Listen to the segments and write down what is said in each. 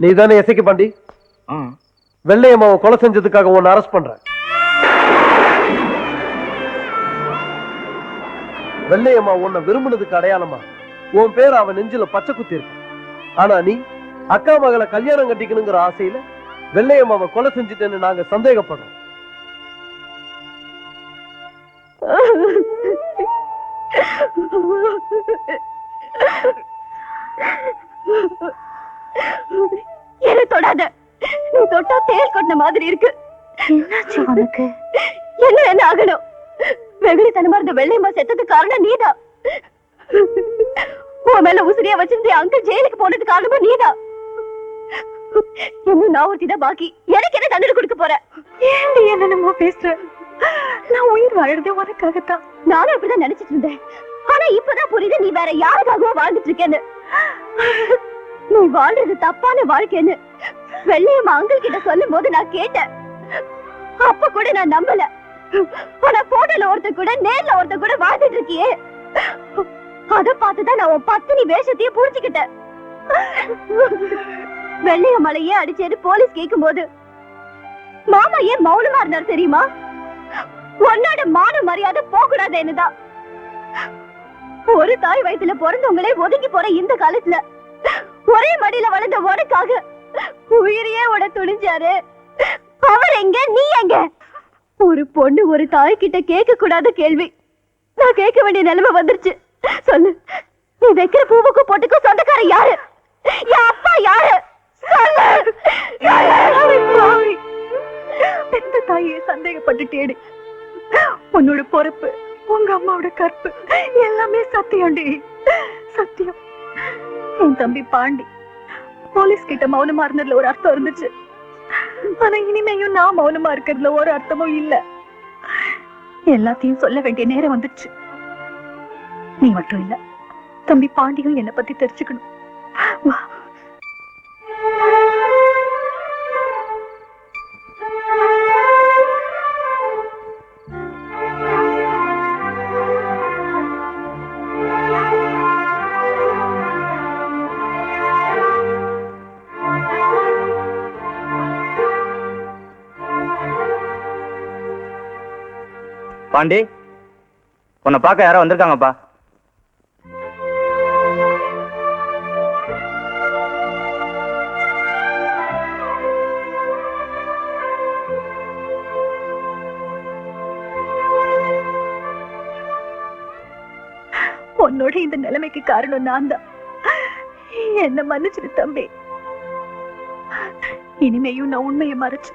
நீ தானே எசைக்கு பாண்டி? வெள்ளையம்மாவை கொலை செஞ்சதுக்காக உன்னை அரெஸ்ட் பண்ற. வெள்ளையம்மா உன்னை விரும்பினதுக்கு அடையாளமா உன் பேர் அவன் நெஞ்சில பச்சை குத்தி இருக்கு. ஆனா நீ அக்கா மகளை கல்யாணம் கட்டிக்கணுங்கிற ஆசையில வெள்ளையம்மாவை கொலை செஞ்சுட்டேன்னு நாங்க சந்தேகப்படுறோம். என்ன தொடாத. நீ தொட்டா தேல் கொண்ட மாதிரி இருக்கு. என்னாச்சு உனக்கு? என்ன ஆகணும்? வெகுளித்தனமா இருந்த வெள்ளையம்மா செத்ததுக்கு காரணம் நீதான். உன் மேல உசிரியா வச்சிருந்த அங்கிள் ஜெயிலுக்கு போனது காரணமும் நீதான். இன்னும் நான் ஒருத்திதான் பாக்கி. எனக்கு என்ன தண்டனை கொடுக்க போற? ஏன் என்னென்னமோ பேசுற? நான் உயிர் வாழறது உனக்காகத்தான். நானும் அப்படிதான் நினைச்சிட்டு இருந்தேன். ஆனா இப்பதான் புரியுது நீ வேற யாருக்காகவோ வாழ்ந்துட்டு இருக்கேன்னு. நீ வாழ்றது தப்பான வாழ்க்கைன்னு வெள்ளையம்மா அங்கிள் கிட்ட சொல்லும் போது நான் கேட்டேன். அப்ப கூட நான் நம்பல. ஆனா போட்டோல ஒருத்த கூட நேர்ல ஒருத்த கூட வாழ்ந்துட்டு இருக்கியே, அத பார்த்துதான் நான் உன் பத்தினி வேஷத்தையே புரிஞ்சுக்கிட்டேன். வெள்ளையம்மாளையே அடிச்சேன்னு போலீஸ் கேட்கும் போது மாமா ஏன் மௌனமா இருந்தார் தெரியுமா? உன்னோட மான மரியாதை போகக்கூடாது என்னதான். ஒரு தாய் வயித்துல பிறந்தவங்களே ஒதுங்கி போற இந்த காலத்துல ஒரே மடியில வளர்ந்த உனக்காக உயிரையே உட துணிஞ்சாரு. அவர் எங்க, நீ எங்க? ஒரு பொண்ணு ஒரு தாய் கிட்ட கேட்க கூடாத கேள்வி நான் கேட்க வேண்டிய நிலைமை வந்துருச்சு. சொல்லு, நீ வைக்கிற பூவுக்கும் பொட்டுக்கும் சொந்தக்காரன் யாரு? என் அப்பா யாரு? பெத்த தாயை சந்தேகப்பட்டுட்டேடி. உன்னோட பொறுப்பு, உங்க அம்மாவோட கற்பு எல்லாமே சத்தியம்டி, சத்தியம். என் தம்பி பாண்டி போலீஸ் கிட்ட மௌனமா இருந்ததுல ஒரு அர்த்தம் இருந்துச்சு. ஆனா இனிமேயும் நான் மௌனமா இருக்கிறதுல ஒரு அர்த்தமும் இல்ல. எல்லாத்தையும் சொல்ல வேண்டிய நேரம் வந்துச்சு. நீ மட்டும் இல்ல, தம்பி பாண்டியும் என்னை பத்தி தெரிஞ்சுக்கணும். வா. பாண்டி, உன்னை பார்க்க யாரோ வந்திருக்காங்கப்பா. உன்னோட இந்த நிலைமைக்கு காரணம் நான் தான். என்ன மன்னிச்சிரு தம்பி. இனிமேயும் நான் உண்மையை மறைச்சு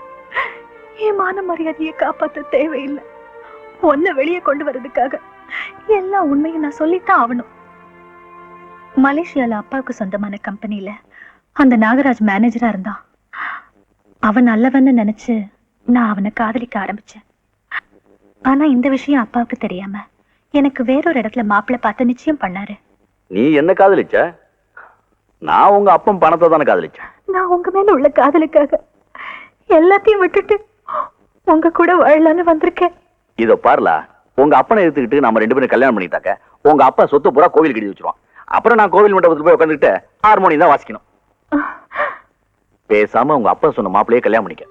என் மான மரியாதையை காப்பாற்ற தேவையில்லை. உன்னை வெளியே கொண்டு வர்றதுக்காக எல்லா உண்மையும் நான் சொல்லித்தான் ஆகணும். மலேசியால அப்பாவுக்கு சொந்தமான கம்பெனில அந்த நாகராஜ் மேனேஜரா இருந்தான். அவன் நல்லவன்னு நினைச்சு நான் அவனை காதலிக்க ஆரம்பிச்சேன். ஆனா இந்த விஷயம் அப்பாவுக்கு தெரியாம எனக்கு வேறொரு இடத்துல மாப்பிள்ளை பார்த்து நிச்சயம் பண்ணாரு. நீ என்ன காதலிச்ச? நான் உங்க அப்பன் பணத்தை தானே காதலிச்சேன். நான் உங்க மேல உள்ள காதலுக்காக எல்லாத்தையும் விட்டுட்டு உங்க கூட வாழலான்னு வந்திருக்கேன். இதோ பாருலா, உங்க அப்பனை எடுத்துக்கிட்டு நம்ம 2 பேரும் கல்யாணம் பண்ணிட்டாக்க உங்க அப்பா சொத்து பூரா கோவில் கட்டி வச்சிருவான். அப்புறம் நான் கோவில் மண்டபத்துல போய் உட்காந்துக்கிட்டு ஹார்மோனியம் தான் வாசிக்கணும். பேசாம உங்க அப்பா சொன்ன மாப்பிள்ளையே கல்யாணம் பண்ணிக்க.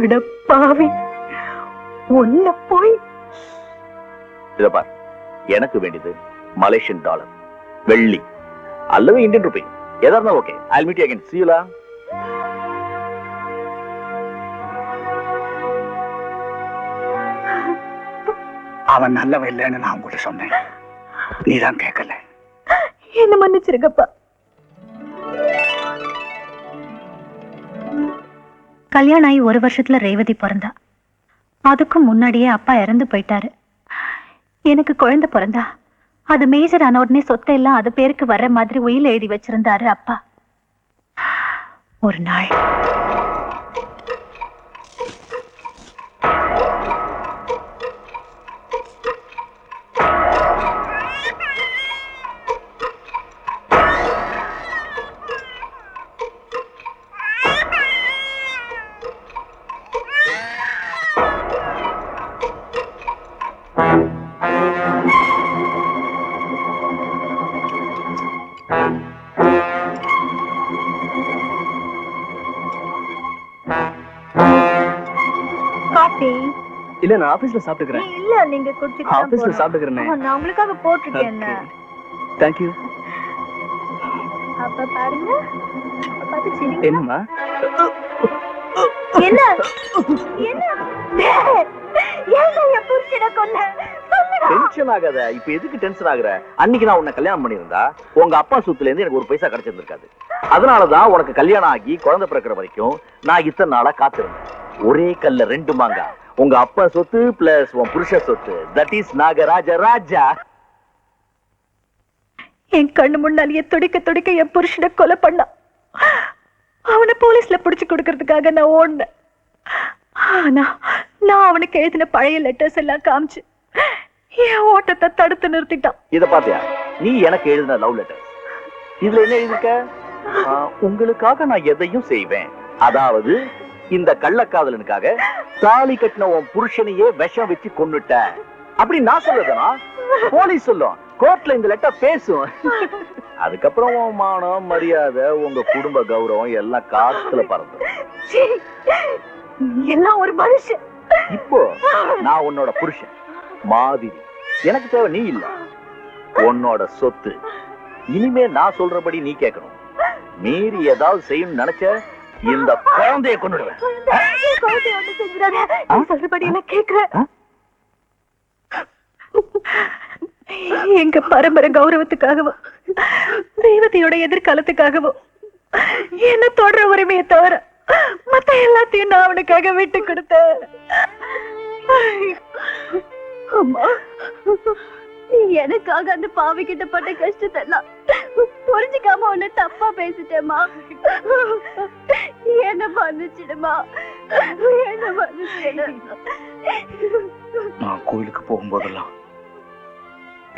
அடப்பாவி, உன்னை போய். இத பாரு, எனக்கு வேண்டியது மலேசியன் டாலர், வெள்ளி அல்லது இந்தியன் ரூபி, எதா இருந்தா okay. I'll meet you again. See you la. அவன் நல்லவன் இல்லைன்னு நான் உங்கள்கிட்ட சொன்னேன், நீதான் கேட்கல. என்ன மன்னிச்சிருக்கப்பா. கல்யாணம் ஆகி 1 வருஷத்துல ரேவதி பிறந்தா. அதுக்கும் முன்னாடியே அப்பா இறந்து போயிட்டாரு. எனக்கு குழந்தை பிறந்தா அது மேஜர் ஆன உடனே சொத்தை எல்லாம் அது பேருக்கு வர்ற மாதிரி உயில் எழுதி வச்சிருந்தாரு அப்பா. ஒரு நாள் காஃபி இல்ல நான் ஆபீஸ்ல சாப்பிட்டுக்கிறேன். இல்ல நீங்க குடிச்சிட்டு ஆபீஸ்ல சாப்பிட்டுக்கிறேன். நான் உங்களுக்காக போட்டுட்டேன் என்ன. Thank you. அப்ப பாருங்க. பார்த்து சிரிங்க. என்னம்மா? என்ன என்ன ஏங்க என் புருஷனை கொல்ல டென்ஷன் ஆகாத. இப்ப எதுக்கு டென்ஷன் ஆகுற? அன்னைக்கு நான் உன்னை கல்யாணம் பண்ணியிருந்தா உங்க அப்பா சொத்துல இருந்து எனக்கு ஒரு பைசா கிடைச்சிருந்திருக்காது. அதனாலதான் உனக்கு கல்யாணம் ஆகி குழந்தை பிறக்கிற வரைக்கும் நான் இத்தனை நாளா காத்திருந்தேன். ஒரே கல்ல ரெண்டு மாங்கா. உங்க அப்பா சொத்து பிளஸ் உன் புருஷ சொத்து. தட் இஸ் நாகராஜ ராஜா. என் கண்ணு முன்னாலேயே துடிக்க துடிக்க என் புருஷனை கொலை பண்ணான். அவனை போலீஸ்ல புடிச்சு கொடுக்கறதுக்காக நான் ஓடினேன். ஆனா நான் அவனுக்கு எழுதின பழைய லெட்டர்ஸ் எல்லாம் காமிச்சு என் ஓட்டத்தை தடுத்து நிறுத்திட்டான். இத பாத்தியா? நீ எனக்கு எழுதின லவ் லெட்டர். இதுல என்ன எழுதிருக்க? உங்களுக்காக நான் எதையும் செய்வேன். அதாவது இந்த கள்ளக்காதலனுக்காக தாலி கட்டின உன் புருஷனையே விஷம் வச்சு கொன்னுட்ட அப்படி நான் சொல்றதுனா போலீஸ் சொல்லும். கோர்ட்ல இந்த லெட்டர் பேசும். அதுக்கப்புறம் உன் மானம் மரியாதை உங்க குடும்ப கௌரவம் எல்லாம் காத்துல பறந்துடும். எல்லாம் ஒரு மனுஷன். இப்போ நான் உன்னோட புருஷன் மாதிரி. எனக்கு தேவை நீ இல்ல, உன்னோட சொத்து. இனிமே நான் சொல்றபடி நீ கேட்கணும். மீறி ஏதாவது செய்யணும்னு நினைச்ச இந்த குழந்தைய கொண்டுடுவேன். சொல்றபடி எல்லாம் கேட்கிறேன். எங்க பரம்பரை கௌரவத்துக்காகவும் தெய்வத்தையோட எதிர்காலத்துக்காகவும் என்ன தொடர உரிமையை தவிர மத்த எல்லாத்தையும் நான் அவனுக்காக விட்டு கொடுத்தேன். அம்மா, எனக்காக அந்த பாவி கிட்ட பட்ட கஷ்டத்தெல்லாம் புரிஞ்சுக்காம உன்னை தப்பா பேசிட்டேம்மா. என்ன மன்னிச்சிடுமா, என்ன மன்னிச்சிடு. நான் கோயிலுக்கு போகும்போதெல்லாம்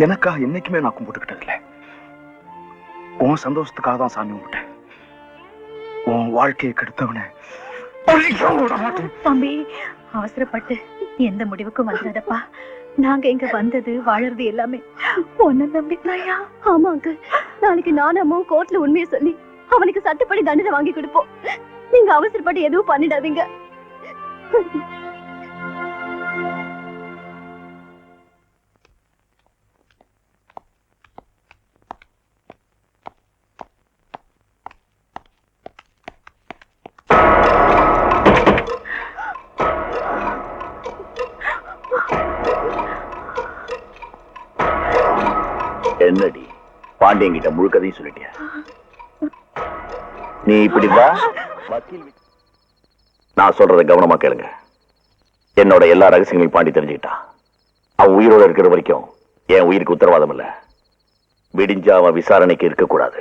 எனக்காக என்னைக்குமே நான் கும்பிட்டுக்கிட்டது இல்லை. உன் சந்தோஷத்துக்காக தான் சாமி கும்பிட்டேன். உன் வாழ்க்கையை கெடுத்தவனே தம்பி, அவசரப்பட்டு எந்த முடிவுக்கும் வந்துடாதப்பா. நாங்க இங்க வந்தது வாழறது எல்லாமே ஒன்ன நம்பிக்கையா. ஆமாங்க, நாளைக்கு நானும் அம்மாவும் கோர்ட்ல உண்மையை சொல்லி அவனுக்கு சட்டப்படி தண்டனை வாங்கி கொடுப்போம். நீங்க அவசரப்பட்டு எதுவும் பண்ணிடாதீங்க. என்னடி பாண்டியங்கிட்ட முழுக்கதையும் சொல்லிட்டியா? நீ இப்படி வா. நான் சொல்றதை கவனமா கேளுங்க. என்னோட எல்லா ரகசியங்களையும் பாண்டி தெரிஞ்சுக்கிட்டா. அவன் உயிரோட இருக்கிற வரைக்கும் என் உயிருக்கு உத்தரவாதம் இல்ல. விடிஞ்சா அவன் விசாரணைக்கு இருக்கக்கூடாது.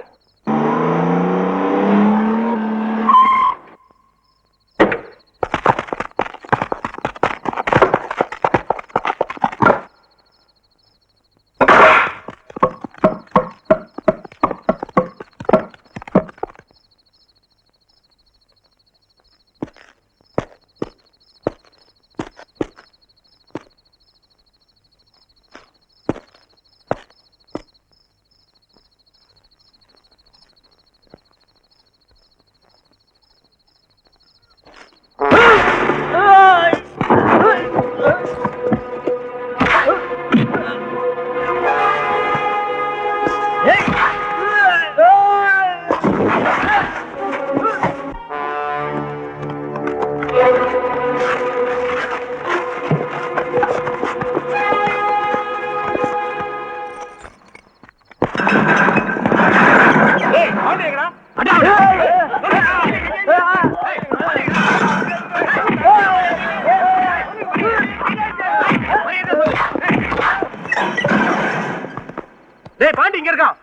பாண்டி இங்க இருக்கான்.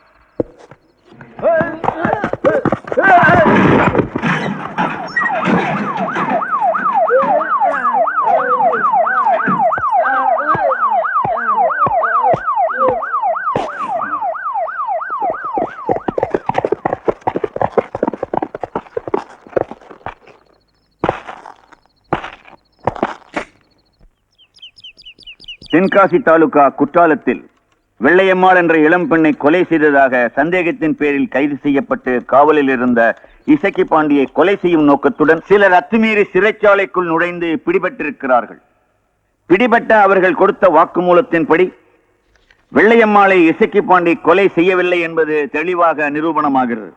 தென்காசி தாலுகா குற்றாலத்தில் வெள்ளையம்மாள் என்ற இளம் பெண்ணை கொலை செய்ததாக சந்தேகத்தின் பேரில் கைது செய்யப்பட்டு காவலில் இருந்த இசக்கி பாண்டியை கொலை செய்யும் நோக்கத்துடன் சிலர் அத்துமீறி சிறைச்சாலைக்குள் நுழைந்து பிடிபட்டிருக்கிறார்கள். பிடிபட்ட அவர்கள் கொடுத்த வாக்குமூலத்தின்படி வெள்ளையம்மாளை இசக்கி பாண்டி கொலை செய்யவில்லை என்பது தெளிவாக நிரூபணமாகிறது.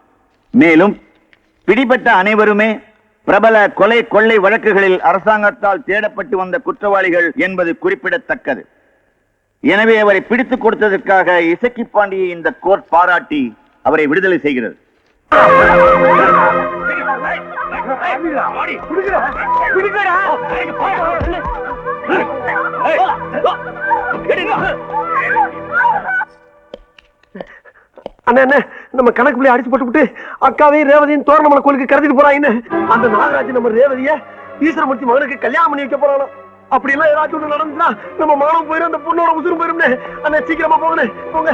மேலும் பிடிபட்ட அனைவருமே பிரபல கொலை கொள்ளை வழக்குகளில் அரசாங்கத்தால் தேடப்பட்டு வந்த குற்றவாளிகள் என்பது குறிப்பிடத்தக்கது. எனவே அவரை பிடித்துக் கொடுத்ததற்காக இசக்கி பாண்டியை இந்த கோர்ட் பாராட்டி அவரை விடுதலை செய்கிறது. அண்ணா நம்ம கணக்கு பிள்ளை அடிச்சு போட்டு அக்காவையும் ரேவதியும் தோரணமலை கோயிலுக்கு கடத்திட்டு போறாங்க. அந்த நாகராஜ் நம்ம ரேவதிய ஈஸ்வரமூர்த்தி மகனுக்கு கல்யாணம் பண்ணி வைக்க போறானோ. அப்படி எல்லாம் ஏதாச்சும் ஒண்ணு நடந்துச்சுன்னா நம்ம மானம் போயிடும், அந்த பொண்ணோட உசுரும் போயிரும். அண்ணா சீக்கிரமா போங்க போங்க.